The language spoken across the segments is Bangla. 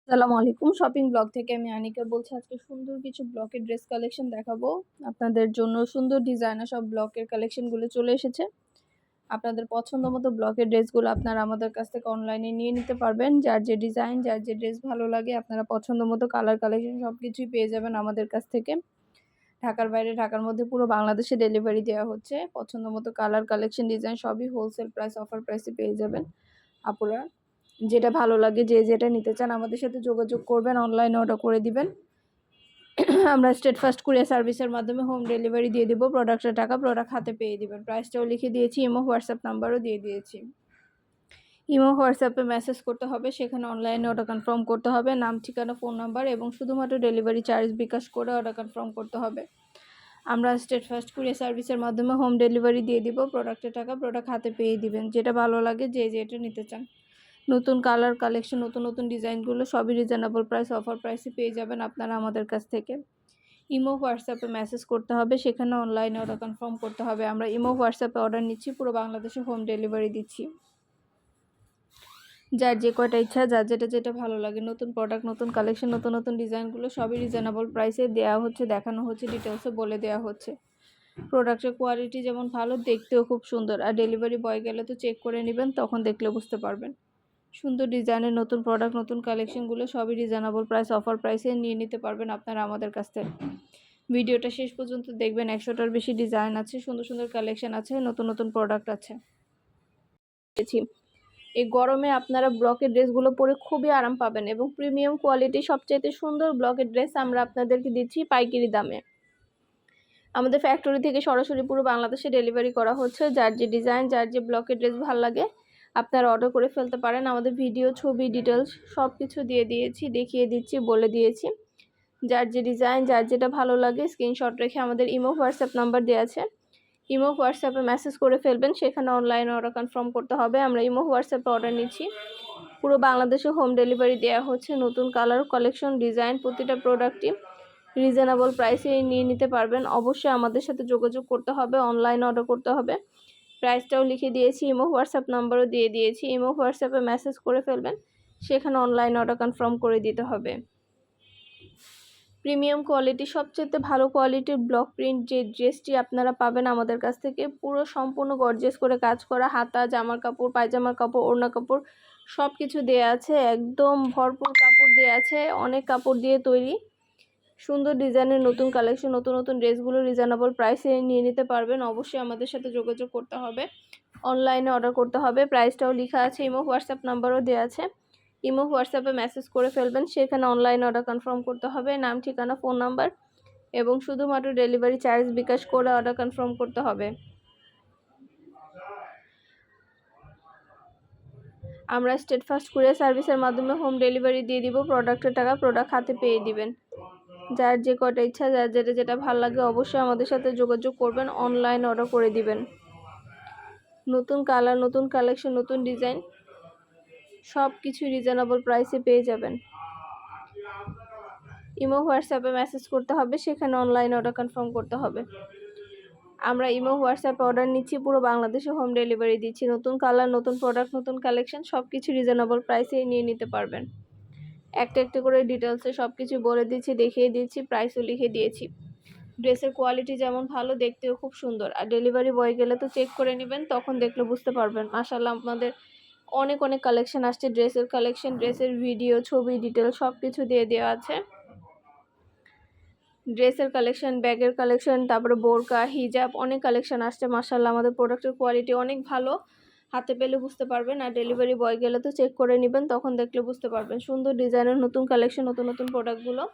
আসসালামু আলাইকুম। শপিং ব্লগ থেকে আমি আনিকা বলছি। আজকে সুন্দর কিছু ব্লকের ড্রেস কালেকশন দেখাবো আপনাদের জন্য। সুন্দর ডিজাইনার সব ব্লকের কালেকশনগুলো চলে এসেছে। আপনাদের পছন্দ মতো ব্লকের ড্রেসগুলো আপনারা আমাদের কাছ থেকে অনলাইনে নিয়ে নিতে পারবেন। যার যে ডিজাইন, যার যে ড্রেস ভালো লাগে আপনারা পছন্দ মতো কালার কালেকশন সব কিছুই পেয়ে যাবেন আমাদের কাছ থেকে। ঢাকার বাইরে, ঢাকার মধ্যে পুরো বাংলাদেশে ডেলিভারি দেওয়া হচ্ছে। পছন্দ মতো কালার কালেকশন ডিজাইন সবই হোলসেল প্রাইস, অফার প্রাইসে পেয়ে যাবেন আপুরা। যেটা ভালো লাগে, যে যেটা নিতে চান আমাদের সাথে যোগাযোগ করবেন, অনলাইনে অর্ডার করে দিবেন। আমরা স্টেট ফার্স্ট কুরিয়ার সার্ভিসের মাধ্যমে হোম ডেলিভারি দিয়ে দিব। প্রোডাক্টের টাকা প্রোডাক্ট হাতে পেয়ে দিবেন। প্রাইসটাও লিখে দিয়েছি, ইমো হোয়াটসঅ্যাপ নাম্বারও দিয়ে দিয়েছি। ইমো হোয়াটসঅ্যাপে মেসেজ করতে হবে, সেখানে অনলাইনে অর্ডার কনফার্ম করতে হবে, নাম ঠিকানা ফোন নাম্বার এবং শুধুমাত্র ডেলিভারি চার্জ বিকাশ করে অর্ডার কনফার্ম করতে হবে। আমরা স্টেট ফার্স্ট কুরিয়ার সার্ভিসের মাধ্যমে হোম ডেলিভারি দিয়ে দিব। প্রোডাক্টের টাকা প্রোডাক্ট হাতে পেয়ে দিবেন। যেটা ভালো লাগে, যে যেটা নিতে চান। নতুন কালার কালেকশন, নতুন নতুন ডিজাইনগুলো সবই রিজনেবল প্রাইস, অফার প্রাইসে পেয়ে যাবেন আপনারা আমাদের কাছ থেকে। ইমো হোয়াটসঅ্যাপে মেসেজ করতে হবে, সেখানে অনলাইনে অর্ডার কনফার্ম করতে হবে। আমরা ইমো হোয়াটসঅ্যাপে অর্ডার নিচ্ছি, পুরো বাংলাদেশে হোম ডেলিভারি দিচ্ছি। যার যে কয়টা ইচ্ছা, যার যেটা যেটা ভালো লাগে, নতুন প্রোডাক্ট, নতুন কালেকশন, নতুন নতুন ডিজাইনগুলো সবই রিজনেবল প্রাইসে দেওয়া হচ্ছে, দেখানো হচ্ছে, ডিটেলসে বলে দেওয়া হচ্ছে। প্রোডাক্টের কোয়ালিটি যেমন ভালো, দেখতেও খুব সুন্দর। আর ডেলিভারি বয় গেলে তো চেক করে নেবেন, তখন দেখলে বুঝতে পারবেন। সুন্দর ডিজাইনের নতুন প্রোডাক্ট, নতুন কালেকশনগুলো সবই রিজনেবল প্রাইস, অফার প্রাইসে নিয়ে নিতে পারবেন আপনারা আমাদের কাছ থেকে। ভিডিওটা শেষ পর্যন্ত দেখবেন। 100টার বেশি ডিজাইন আছে, সুন্দর সুন্দর কালেকশন আছে, নতুন নতুন প্রোডাক্ট আছে। এই গরমে আপনারা ব্লকের ড্রেসগুলো পরে খুবই আরাম পাবেন এবং প্রিমিয়াম কোয়ালিটি সবচেয়ে সুন্দর ব্লকের ড্রেস আমরা আপনাদেরকে দিচ্ছি পাইকারি দামে। আমাদের ফ্যাক্টরি থেকে সরাসরি পুরো বাংলাদেশে ডেলিভারি করা হচ্ছে। যার যে ডিজাইন, যার যে ব্লকের ড্রেস ভালো লাগে আপনারা অর্ডার করে ফেলতে পারেন। আমাদের ভিডিও, ছবি, ডিটেলস সব কিছু দিয়ে দিয়েছি, দেখিয়ে দিচ্ছি, বলে দিয়েছি। যার যে ডিজাইন, যার যেটা ভালো লাগে স্ক্রিনশট রেখে আমাদের ইমো হোয়াটসঅ্যাপ নাম্বার দেওয়া আছে, ইমো হোয়াটসঅ্যাপে মেসেজ করে ফেলবেন, সেখানে অনলাইনে অর্ডার কনফার্ম করতে হবে। আমরা ইমো হোয়াটসঅ্যাপে অর্ডার নিচ্ছি, পুরো বাংলাদেশে হোম ডেলিভারি দেওয়া হচ্ছে। নতুন কালার কালেকশন ডিজাইন প্রতিটা প্রোডাক্টই রিজনেবল প্রাইসে নিয়ে নিতে পারবেন। অবশ্যই আমাদের সাথে যোগাযোগ করতে হবে, অনলাইনে অর্ডার করতে হবে। প্রাইসটাও লিখে দিয়েছি, ইমো হোয়াটসঅ্যাপ নাম্বারও দিয়ে দিয়েছি। ইমো হোয়াটসঅ্যাপে মেসেজ করে ফেলবেন, সেখানে অনলাইন অর্ডার কনফার্ম করে দিতে হবে। প্রিমিয়াম কোয়ালিটি, সবচেয়ে ভালো কোয়ালিটির ব্লক প্রিন্ট যে ড্রেসটি আপনারা পাবেন আমাদের কাছ থেকে, পুরো সম্পূর্ণ গর্জিয়াস করে কাজ করা, হাতা, জামার কাপড়, পায়জামার কাপড়, ওড়না কাপড় সব কিছু দেওয়া আছে, একদম ভরপুর কাপড় দেওয়া আছে, অনেক কাপড় দিয়ে তৈরি। সুন্দর ডিজাইনের নতুন কালেকশন, নতুন নতুন ড্রেসগুলো রিজনেবল প্রাইসে নিয়ে নিতে পারবেন। অবশ্যই আমাদের সাথে যোগাযোগ করতে হবে, অনলাইনে অর্ডার করতে হবে। প্রাইসটাও লেখা আছে, ইমো হোয়াটসঅ্যাপ নাম্বারও দেওয়া আছে। ইমো হোয়াটসঅ্যাপে মেসেজ করে ফেলবেন, সেখানে অনলাইনে অর্ডার কনফার্ম করতে হবে, নাম ঠিকানা ফোন নাম্বার এবং শুধুমাত্র ডেলিভারি চার্জ বিকাশ করে অর্ডার কনফার্ম করতে হবে। আমরা স্টেট ফার্স্ট কুরিয়ার সার্ভিসের মাধ্যমে হোম ডেলিভারি দিয়ে দিব। প্রোডাক্টের টাকা প্রোডাক্ট হাতে পেয়ে দিবেন। যার যে কটা ইচ্ছা, যার যেটা যেটা ভালো লাগে অবশ্যই আমাদের সাথে যোগাযোগ করবেন, অনলাইন অর্ডার করে দিবেন। নতুন কালার, নতুন কালেকশন, নতুন ডিজাইন সব কিছু রিজনেবল প্রাইসে পেয়ে যাবেন। ইমো হোয়াটসঅ্যাপে মেসেজ করতে হবে, সেখানে অনলাইন অর্ডার কনফার্ম করতে হবে। আমরা ইমো হোয়াটসঅ্যাপে অর্ডার নিচ্ছি, পুরো বাংলাদেশে হোম ডেলিভারি দিচ্ছি। নতুন কালার, নতুন প্রোডাক্ট, নতুন কালেকশন সব কিছু রিজনেবল প্রাইসে নিয়ে নিতে পারবেন। একটা একটা করে ডিটেলসে সব কিছু বলে দিচ্ছি, দেখিয়ে দিচ্ছি, প্রাইসও লিখে দিয়েছি। ড্রেসের কোয়ালিটি যেমন ভালো, দেখতেও খুব সুন্দর। আর ডেলিভারি বয় গেলে তো চেক করে নেবেন, তখন দেখলে বুঝতে পারবেন। মাশাআল্লাহ, আমাদের অনেক অনেক কালেকশন আসছে, ড্রেসের কালেকশন, ড্রেসের ভিডিও, ছবি, ডিটেল সব কিছু দিয়ে দেওয়া আছে। ড্রেসের কালেকশন, ব্যাগের কালেকশন, তারপরে বোরকা, হিজাব, অনেক কালেকশন আসছে। মাশাআল্লাহ, আমাদের প্রোডাক্টের কোয়ালিটি অনেক ভালো, হাতে পেলে বুঝতে পারবেন। আর ডেলিভারি বয় গেলে তো চেক করে নেবেন, তখন দেখলে বুঝতে পারবেন। সুন্দর ডিজাইনের নতুন কালেকশন, নতুন নতুন প্রোডাক্টগুলো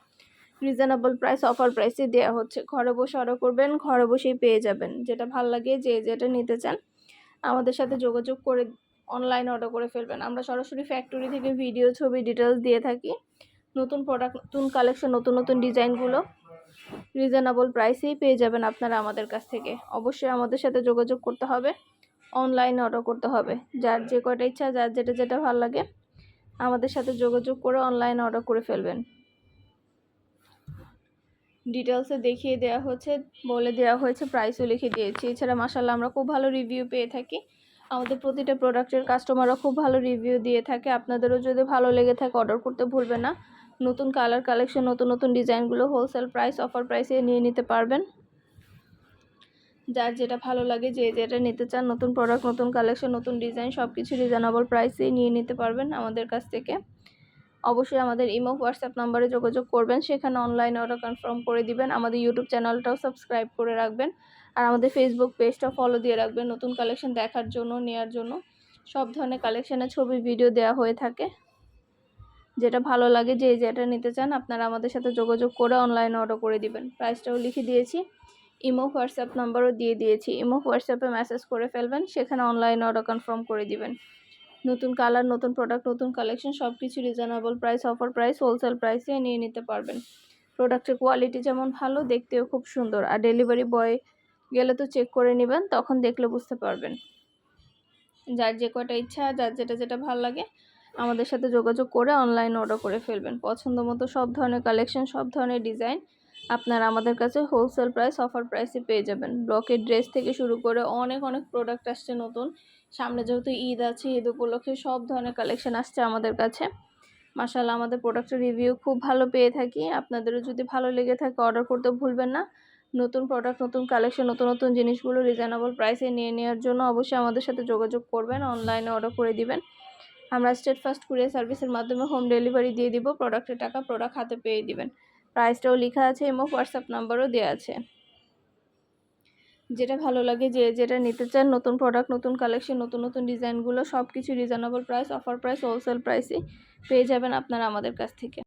রিজনেবল প্রাইস, অফার প্রাইসে দেওয়া হচ্ছে। ঘরে বসে অর্ডার করবেন, ঘরে বসেই পেয়ে যাবেন। যেটা ভালো লাগে, যে যেটা নিতে চান আমাদের সাথে যোগাযোগ করে অনলাইন অর্ডার করে ফেলবেন। আমরা সরাসরি ফ্যাক্টরি থেকে ভিডিও, ছবি, ডিটেলস দিয়ে থাকি। নতুন প্রোডাক্ট, নতুন কালেকশন, নতুন নতুন ডিজাইনগুলো রিজনেবল প্রাইসেই পেয়ে যাবেন আপনারা আমাদের কাছ থেকে। অবশ্যই আমাদের সাথে যোগাযোগ করতে হবে, অনলাইনে অর্ডার করতে হবে। যার যে কয়টা ইচ্ছা, যার যেটা যেটা ভালো লাগে আমাদের সাথে যোগাযোগ করে অনলাইনে অর্ডার করে ফেলবেন। ডিটেলসে দেখিয়ে দেওয়া হচ্ছে, বলে দেওয়া হয়েছে, প্রাইসও লিখে দিয়েছি। এছাড়া মাশাআল্লাহ আমরা খুব ভালো রিভিউ পেয়ে থাকি। আমাদের প্রতিটা প্রোডাক্টের কাস্টমাররা খুব ভালো রিভিউ দিয়ে থাকে। আপনাদেরও যদি ভালো লেগে থাকে অর্ডার করতে ভুলবেন না। নতুন কালার কালেকশন, নতুন নতুন ডিজাইনগুলো হোলসেল প্রাইস, অফার প্রাইসে নিয়ে নিতে পারবেন। যার যেটা ভালো লাগে, যে যেটা নিতে চান, নতুন প্রোডাক্ট, নতুন কালেকশন, নতুন ডিজাইন, সব কিছু রিজনেবল প্রাইসেই নিয়ে নিতে পারবেন আমাদের কাছ থেকে। অবশ্যই আমাদের ইমো হোয়াটসঅ্যাপ নাম্বারে যোগাযোগ করবেন, সেখানে অনলাইন অর্ডার কনফার্ম করে দিবেন। আমাদের ইউটিউব চ্যানেলটাও সাবস্ক্রাইব করে রাখবেন, আর আমাদের ফেসবুক পেজটাও ফলো দিয়ে রাখবেন নতুন কালেকশন দেখার জন্য, নেওয়ার জন্য। সব ধরনের কালেকশনের ছবি, ভিডিও দেওয়া হয়ে থাকে। যেটা ভালো লাগে, যে যেটা নিতে চান, আপনারা আমাদের সাথে যোগাযোগ করে অনলাইনে অর্ডার করে দিবেন। প্রাইসটাও লিখে দিয়েছি, ইমো হোয়াটসঅ্যাপ নাম্বারও দিয়ে দিয়েছি। ইমো হোয়াটসঅ্যাপে মেসেজ করে ফেলবেন, সেখানে অনলাইনে অর্ডার কনফার্ম করে দিবেন। নতুন কালার, নতুন প্রোডাক্ট, নতুন কালেকশন, সব কিছু reasonable price, offer price, wholesale প্রাইসে নিয়ে নিতে পারবেন। প্রোডাক্টের কোয়ালিটি যেমন ভালো, দেখতেও খুব সুন্দর। আর ডেলিভারি বয় গেলে তো চেক করে নেবেন, তখন দেখলে বুঝতে পারবেন। যার যে কটা ইচ্ছা, যার যেটা যেটা ভালো লাগে, আমাদের সাথে যোগাযোগ করে অনলাইন অর্ডার করে ফেলবেন। পছন্দ মতো সব ধরনের কালেকশন, সব ধরনের ডিজাইন আপনারা আমাদের কাছে হোলসেল প্রাইস, অফার প্রাইসে পেয়ে যাবেন। ব্লকের ড্রেস থেকে শুরু করে অনেক অনেক প্রোডাক্ট আসছে নতুন। সামনে যেহেতু ঈদ আছে, ঈদ উপলক্ষে সব ধরনের কালেকশন আসছে আমাদের কাছে। মাশাআল্লাহ, আমাদের প্রোডাক্টের রিভিউ খুব ভালো পেয়ে থাকি। আপনাদেরও যদি ভালো লেগে থাকে অর্ডার করতে ভুলবেন না। নতুন প্রোডাক্ট, নতুন কালেকশন, নতুন নতুন জিনিসগুলো রিজনেবল প্রাইসে নিয়ে নেওয়ার জন্য অবশ্যই আমাদের সাথে যোগাযোগ করবেন, অনলাইনে অর্ডার করে দিবেন। আমরা স্টেট ফার্স্ট কুরিয়ার সার্ভিসের মাধ্যমে হোম ডেলিভারি দিয়ে দিব। প্রোডাক্টের টাকা প্রোডাক্ট হাতে পেয়ে দিবেন। প্রাইসটাও লেখা আছে, এবং হোয়াটসঅ্যাপ নাম্বারও দেওয়া আছে। যেটা ভালো লাগে, যে যেটা নিতে চান, নতুন প্রোডাক্ট, নতুন কালেকশন, নতুন নতুন ডিজাইনগুলো, সব কিছু reasonable price, offer price, wholesale প্রাইসে পেয়ে যাবেন আপনারা আমাদের কাছ থেকে।